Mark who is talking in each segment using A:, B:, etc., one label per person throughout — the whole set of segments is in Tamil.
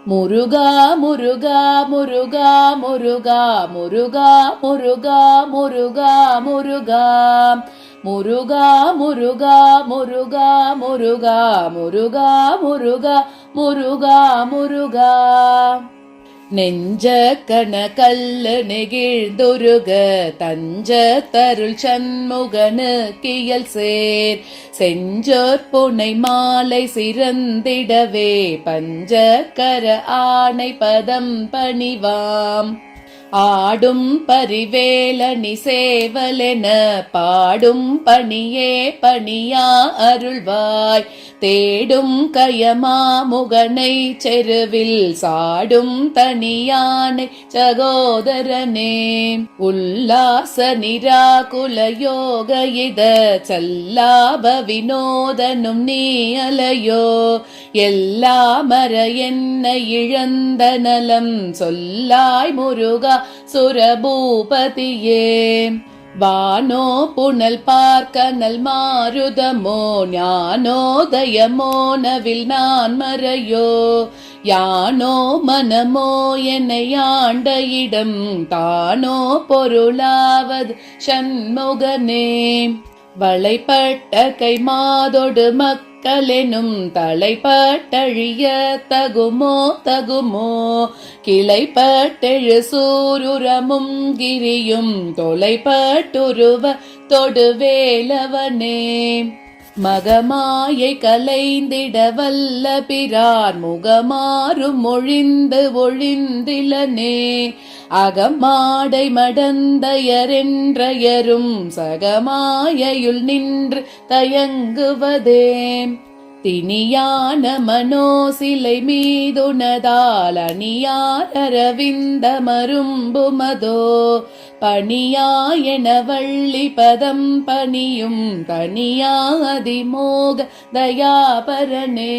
A: முருகா முருகா முருகா முருகா முருகா முருகா முருகா முருகா முருகா முருகா முருகா முருகா முருகா முருகா முருகா முருகா நெஞ்ச கணக்கல்லு நெகிழ்ந்துருக தஞ்ச தருள் சண்முகனு கியல் சேர் செஞ்சோர் புனை மாலை சிறந்திடவே பஞ்சகர ஆணை பதம் பணிவாம் ஆடும் பரிவேலணி சேவலென பாடும் பணியே பணியா அருள்வாய் தேடும் கயமா முகனை செருவில் சாடும் தனியானை சகோதரனே உல்லாச நிராகுல யோக இத சல்லாப வினோதனும் நீ அலையோ எல்லா மர என்ன இழந்த நலம் சொல்லாய் முருகா சுரபூபதியே வானோ புனல் பார்க்கனல் மாருதமோ ஞானோதயமோ நவில் நான் மறையோ யானோ மனமோ என்னை ஆண்ட இடம் தானோ பொருளாவது சண்முகனே வளைப்பட்ட கை மாதொடு மக்களெனும் தலைப்பட்டழிய தகுமோ தகுமோ கிளைப்பட்டெழு சூருரமும் கிரியும் தொலைப்பட்டுருவ தொடுவேலவனே மகமாயை கலைந்திட வல்ல பிரான் முகமாறும் ஒழிந்து ஒழிந்திலனே அகமாடை மடந்தையரென்றயரும் சகமாயையுள் நின்று தயங்குவதே திணியான மனோசிலை மீதுனதால் அணியார் அரவிந்த மரும்புமதோ பணியாயன வள்ளி பதம் பணியும் தனியாதிமோக தயாபரனே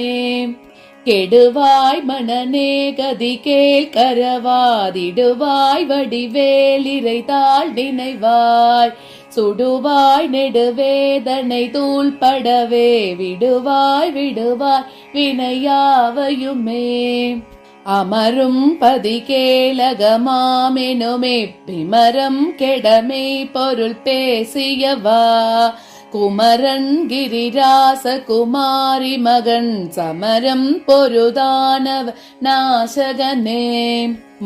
A: கெடுவாய் மனநே கதி கேள் கரவாதிடுவாய் வடிவேலிரை தாழ் நினைவாய் சுடுவாய் நெடுவேதனை தூள்படவே விடுவாய் விடுவாய் வினையாவையுமே அமரும் பதி கேளகமாமெனுமே பிமரம் கெடமே பொருள் பேசியவா குமரன் கிரிராச குமாரி மகன் சமரம் பொருதானவ நாசகனே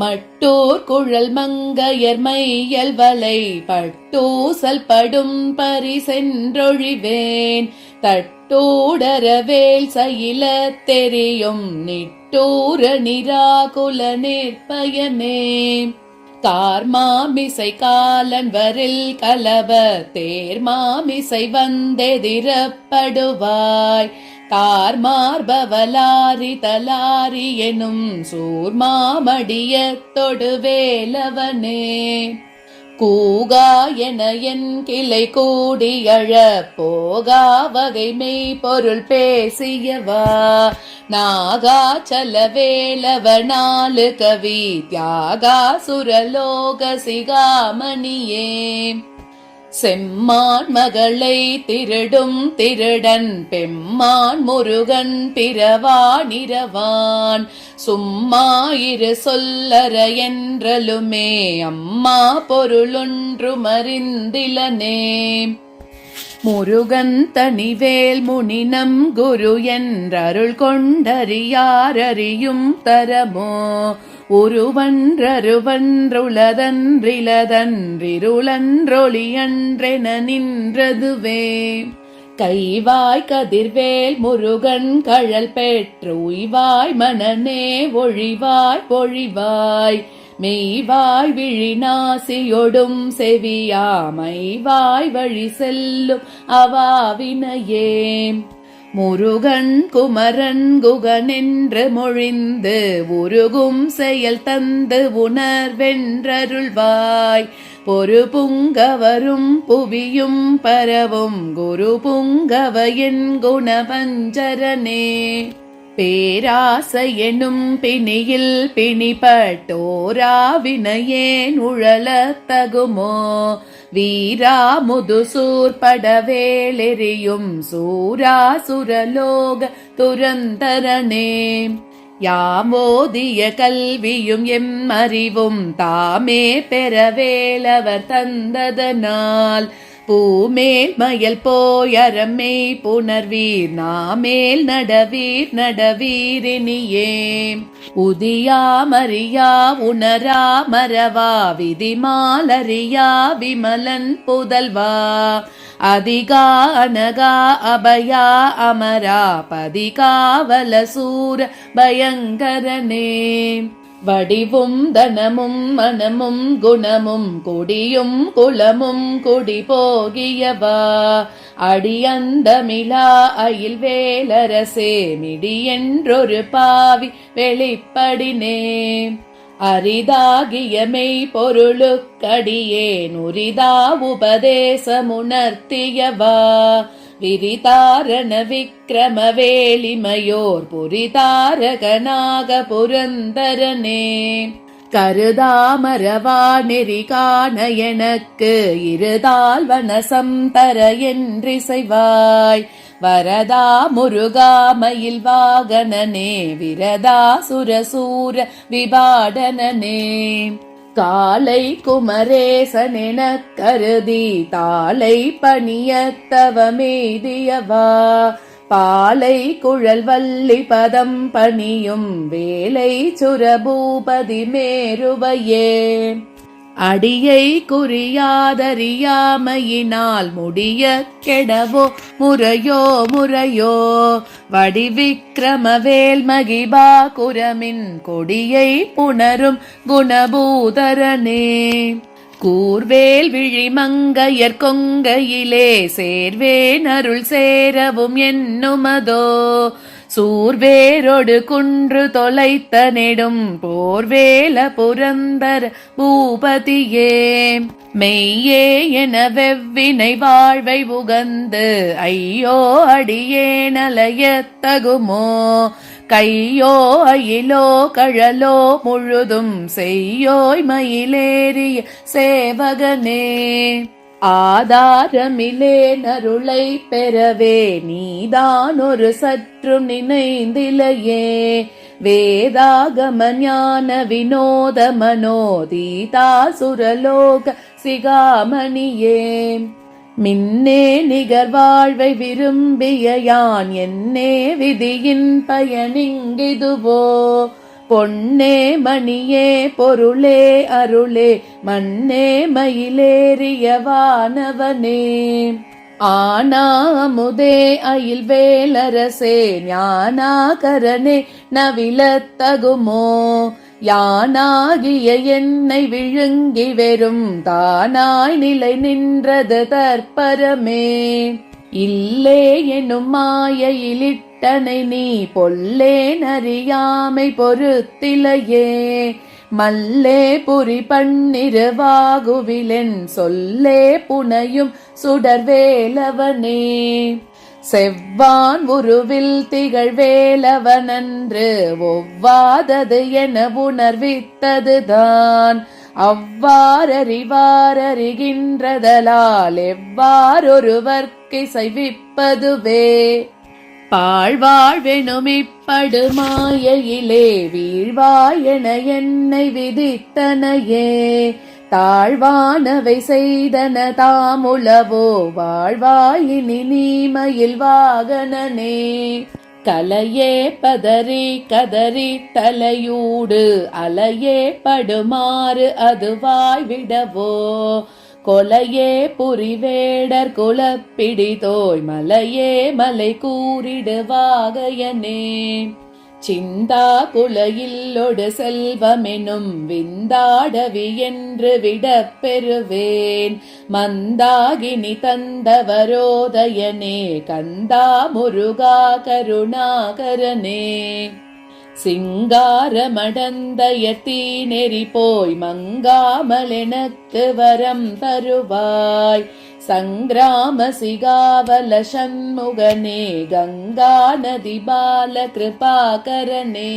A: மட்டூர் குழல் மங்கையர் மையல் வலை பட்டூசல் படும் பரிசென்றொழிவேன் தட்டூடரவேல் சயில தெரியும் நிட்டூர நிராகுல நிற்பயனே கார்மாமிசை காலன் வரில் கலவ தேர்மாமிசை வந்தெதிரப்படுவாய் தார்மார்பவலாரி தலாரி எனும் சூர்மாமடிய தொடுவேலவனே கூகா என என் கிளை கூடியழ போகா வகை மெய் பொருள் பேசியவா நாகா சலவேலவ நாலு கவி தியாகா சுரலோக சிகாமணியே செம்மான் மகளை திருடும் திருடன் பெம்மான் முருகன் பிறவானிரவான் சும்மாயிரு சொல்லற என்றலுமே அம்மா பொருளொன்று மறிந்திலனே முருகன் தனிவேல் முனினம் குரு என்றருள் கொண்டறியாரறியும் தரமோ ஒருவன்றருவன்றுளதன்றிலதன்றிருளன்றொளியன்றென நின்றதுவே கைவாய் கதிர்வேல் முருகன் கழல் பெற்று உய்வாய் மனநே ஒழிவாய் பொழிவாய் மெய்வாய் விழிநாசியொடும் செவியாமைவாய் வழி செல்லும் அவாவினையே முருகன் குமரன் குகனென்று மொழிந்து உருகும் செயல் தந்து உணர்வென்றருள்வாய் பொறு புங்கவரும் புவியும் பரவும் குரு புங்கவ என் குணவஞ்சரனே பேராசை எனும் பிணியில் பிணிப்பட்டோராவினையேன் உழலத் தகுமோ வீரா முதுசூர் படவேளெறியும் சூரா சுரலோக துரந்தரனே யாமோதிய கல்வியும் அறிவும் தாமே பெறவேலவர் தந்ததனால் பூமேல் மயல் போயரம்மை புணர்வீர் நாமேல் நடவீர் நடவீரினியே உதியாமறியா உணரா மறவா விதிமாலறியா விமலன் புதல்வா அதிகா அனகா அபயா அமரா பதிகாவல சூர பயங்கரனே வடிவும் தனமும் மனமும் குணமும் கொடியும் குலமும் குடி போகியவா அடியந்தமிழா அயில் வேலரசே மிடி என்றொரு பாவி வெளிப்படினே அரிதாகியமை பொருளுக்கடியேன் உரிதா உபதேசமுணர்த்தியவா விரிதாரண விக்கிரம வேலிமையோர் புரிதாரகனாக புரந்தரனே கருதாமரவா நெறி காண எனக்கு இருதால் வனசம் தர என்றிசைவாய் வரதா முருகா மயில் வாகனனே விரதா சுரசூர விபாடனனே காலை குமரேசனென கருதி தாளை பணியத்தவமேதியவா பாலை குழல் வள்ளி பதம் பணியும் வேலை சுரபூபதி மேருவையே அடியை குறியாதறியாமையினால் முடிய கெடவோ முறையோ முறையோ வடிவிக்கிரமவேல் மகிபா குரமின் கொடியை புணரும் குணபூதரனே கூர்வேல் விழிமங்கையர் கொங்கையிலே சேர்வேன் அருள் சேரவும் என்னுமதோ சூர்வேரோடு குன்று தொலைத்த நெடும் போர்வேல புரந்தர பூபதியே மெய்யே என வெவ்வினை வாழ்வை உகந்து ஐயோ அடியேனலையத்தகுமோ கையோ அயிலோ கழலோ முழுதும் செய்யோய் மயிலேறிய சேவகனே ஆதாரமிலே நருளை பெறவே நீதான் ஒரு சற்றும் நினைந்திலையே வேதாகம ஞான வினோத மனோதீதா சுரலோக சிகாமணியே மின்னே நிகர் வாழ்வை விரும்பிய யான் என்னே விதியின் பயனிங்கிதுவோ பொன்னே மணியே பொருளே அருளே மண்ணே மயிலேறிய வானவனே ஆனாமுதே அயில் வேலரசே ஞானாகரனே நவிலத்தகுமோ யானாகிய என்னை விழுங்கி வெறும் தானாய் நிலை நின்றது தற்பரமே இல்லே எனும் மாயையிலிட்டனை நீ பொல்லேன் அறியாமை பொறுத்திலையே மல்லே புரி பன்னிருவாகுவிலென் சொல்லே புனையும் சுடர்வேலவனே செவ்வான் உருவில் திகழ்வேலவனன்று ஒவ்வாதது என உணர்வித்ததுதான் அவ்வாறறிவாரறிகின்றதலால் எவ்வாறொருவர்க்கிசைவிப்பதுவே பாழ்வாழ்வெனுமிப்படுமாயிலே வீழ்வாயென என்னை விதித்தனையே தாழ்வானவை செய்தன தாமுளவோ வாழ்வாயினி நீமயில் வாகனனே கலையே பதறி கதறி தலையூடு அலையே படுமாறு அதுவாய் விடவோ கொலையே புரிவேடர் குலப்பிடிதோய் மலையே மலை கூறிடுவாகையனே சிந்தா குலையில்லொடு செல்வமெனும் விந்தாடவி என்று விடப் பெறுவேன் மந்தாகினி தந்தவரோதயனே கந்தா முருகா கருணாகரனே சிங்காரமடந்தயத்தீ நெறி போய் மங்காமலெனக்கு வரம் தருவாய் சங்கிராம சிகாவல சண்முகனே கங்கா நதி பால கிருபாகரனே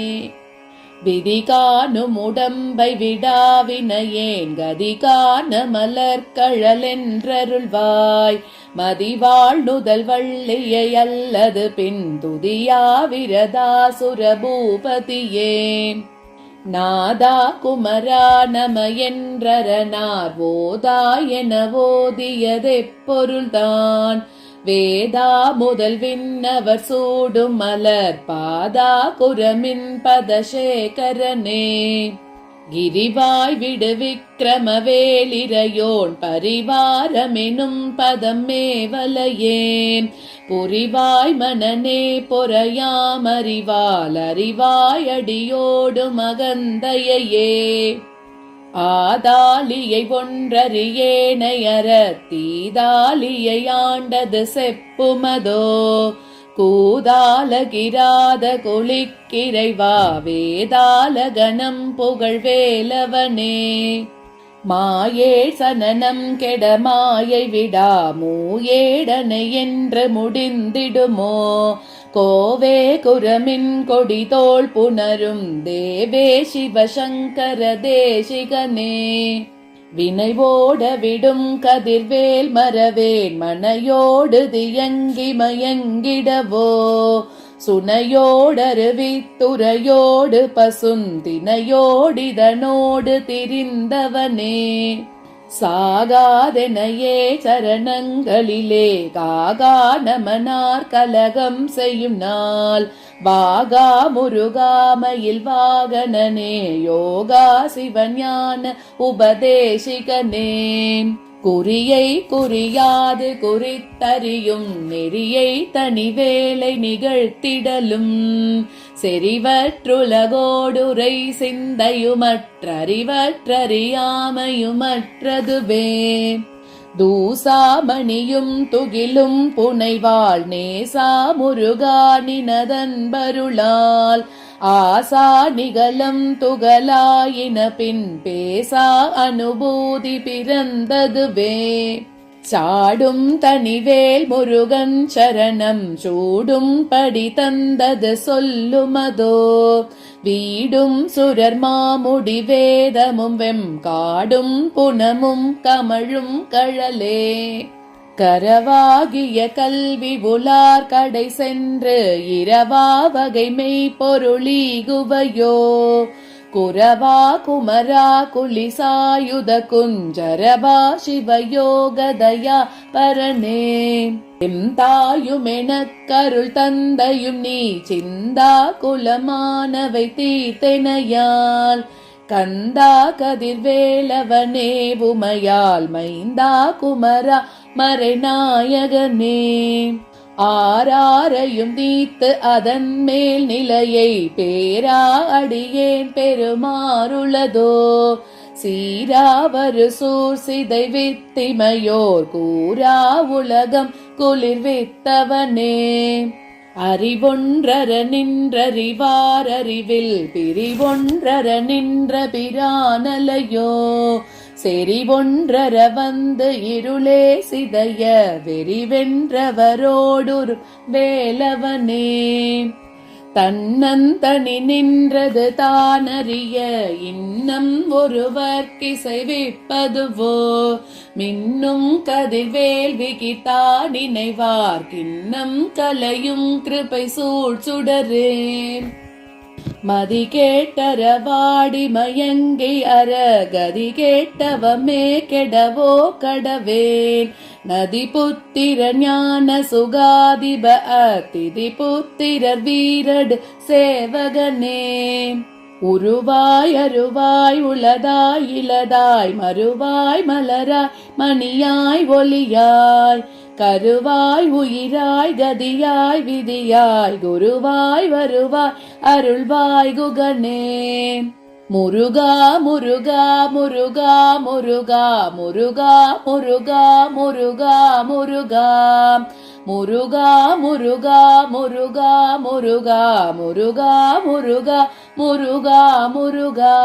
A: விதிகானும் உடம்பை விடாவினையேன் கதிகான மலர்கழலென்றருள்வாய் மதிவாழ் நுதல் வள்ளியை அல்லது பின் துதியாவிரதாசுர பூபதியே. நாதா குமரா நம என்றரனார் ஓதா என ஓதியதெப்பொருள்தான். வேதா முதல் விண்ணவர் சூடும் மலர் பாதா குரமின் பதசேகரனே. கிரிவாய் விடு விக்கிரம வேலிரையோன் பரிவாரமெனும் பதம் மேவலையே. புரிவாய் மனநே பொறையாமறிவால் அறிவாய் அடியோடு மகந்தையே. ஆதாலியை ஒன்றறியேனை அற தீதாலியை ஆண்டது செப்புமதோ. கூதாலகிராத குளிக்கிரைவா வேதால கணம் புகழ் வேலவனே. மாயேழ் சனனம் கெட மாயை விடா மூயேடனை என்று முடிந்திடுமோ. கோவே குரமின் கொடி தோள் புணரும் தேவே சிவசங்கர தேசிகனே. வினைவோட விடும் கதிர்வேல் மரவேன் மனையோடு தியங்கி மயங்கிடவோ. சுனையோடருவித்துறையோடு பசுந்தினையோடிதனோடு திரிந்தவனே. சாகாதெனையே சரணங்களிலே காகா நமனார் கலகம் செய்யும் நாள். வாகா முருகாமையில் வாகனனே யோகா சிவஞான உபதேசிகனே. குறியை குறியாது குறித்தறியும் நெறியை தனிவேளை நிகழ்த்திடலும். செறிவற்றுலகோடுரை சிந்தையுமற்றறிவற்றறியாமையுமற்றதுவே. தூசாமணியும் துகிலும் புனைவாள் நேசா முருகா நினதன்பருளால். ஆசா நிகழம் துகளாயின பின் பேசா அனுபூதி பிறந்ததுவே. சாடும் தனிவேல் முருகன் சரணம் சூடும் படி தந்தது சொல்லுமதோ. வீடும் சுரர் மாமுடி வேதமும் வெம் காடும் புனமும் கமழும் கழலே. கரவாகிய கல்வி உலார் கடை சென்று இரவா வகைமை பொருளீகுவையோ. குரவா குமரா குலிசாயுத குஞ்சரவா சிவயோகதயா பரனே. தாயுமெனக் கருள் தந்தையும் நீ சிந்தா குலமானவை தீர்த்தெனையால். கந்தா கதிர்வேலவனே உமையால் மைந்தா குமரா மறைநாயகனே. ஆராரையும் தீத்து அதன் மேல் நிலையை பேரா அடியேன் பெருமாறுளதோ. சீராவரு சூர் சிதை வித்திமையோர் கூரா உலகம் குளிர்வித்தவனே. அறிவொன்றர நின்றறிவாரறிவில் பிரிவொன்றர நின்ற பிரானலையோ. செறிவொன்றர வந்து இருளே சிதைய வெறிவென்றவரோடு வேலவனே. தன்னந்தனி நின்றது தானறிய இன்னம் ஒருவர்க்கிசைவிப்பதுவோ. மின்னும் கதிர்வேல் விகிதா நினைவார் கிண்ணம் கலையும் கிருபை சூழ் சுடரே. மதி கேட்டரவாடி மயங்கி அற கதி கேட்டவமே கெடவோ கடவேன். நதி புத்திர ஞான சுகாதிப அதிதி புத்திரர் வீரடு சேவகனே. உருவாய் அருவாய் உளதாய் இளதாய் மறுவாய் மலராய் மணியாய் ஒளியாய். கருவாய் உயிராய் கதியாய் விதியாய் குருவாய் வருவாய் அருள்வாய் குகனே. முருகா முருகா முருகா முருகா முருகா முருகா முருகா முருகா முருகா முருகா முருகா முருகா முருகா முருகா முருகா முருகா.